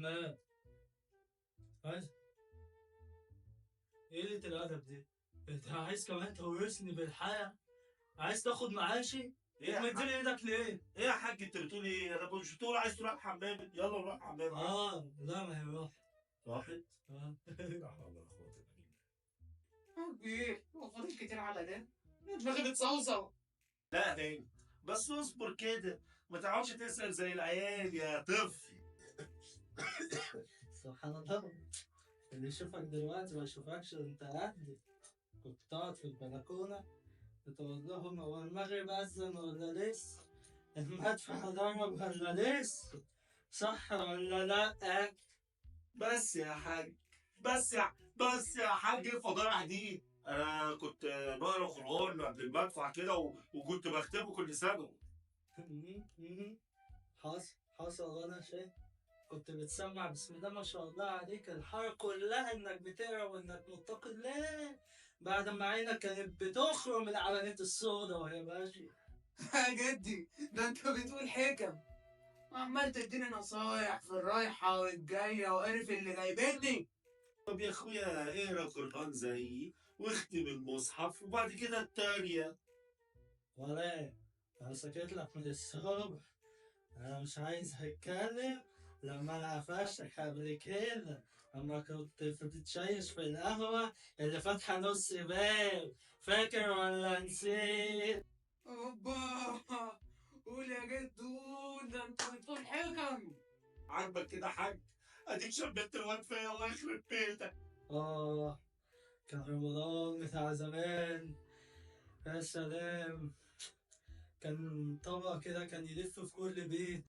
الحمام. عايز ايه قلة الأدب دي؟ انت عايز كمان تورثني بالحياة؟ عايز تاخد معاشي؟ ايه يا مديلي حاج؟ ايدك ليه؟ ايه يا حاج انت بتقول ايه؟ انا مش بتقول عايز تروح الحمام؟ يلا نروح الحمام. لا ما هي راحت. راحت؟ آه. لا حول ولا قوة الا بالله. كبير وفاضل كتير على ده. دماغي بتصوصو. لا هاني، بس اصبر كده، ما تقعدش تسأل زي العيال يا طفل. سبحان الله، اللي يشوفك دلوقتي ما يشوفكش انت قد. كنت تقعد في البلكونة تقول لهم هو المغرب أذن ولا لسه؟ المدفع ضرب ولا لسه؟ صح ولا لأ؟ بس يا حاج، بس يا حاج الفضايح دي، انا كنت بقرا قرآن قبل المدفع كده وكنت بختمه كل سنة. حصل ولا شيء. كنت بتسمع بسم الله ما شاء الله عليك الحارة كلها انك بتقرا وانك متقي الله، بعد ما عينك كانت بتخرم العلامات السوداء وهي ماشية. يا جدي ده انت بتقول حكم وعمال تديني نصايح في الرايحة والجاية وقرف اللي جايبني. طب يا اخويا اقرا قرآن زيي واختم المصحف وبعد كده التانية. ولا ايه؟ انا سكت لك من الصبح. انا مش عايز اتكلم. لما انا قفشتك قبل كده لما كنت بتتشيش في القهوة اللي فاتحة نص باب، فاكر ولا نسيت؟ اوبا، قول يا جدو ده انت بتقول حكم. عاجبك كده يا حاج؟ اديك شبت الواد فيا الله يخرب بيتك. آه، كان رمضان بتاع زمان. يا سلام، كان طبق كده كان يلف في كل بيت.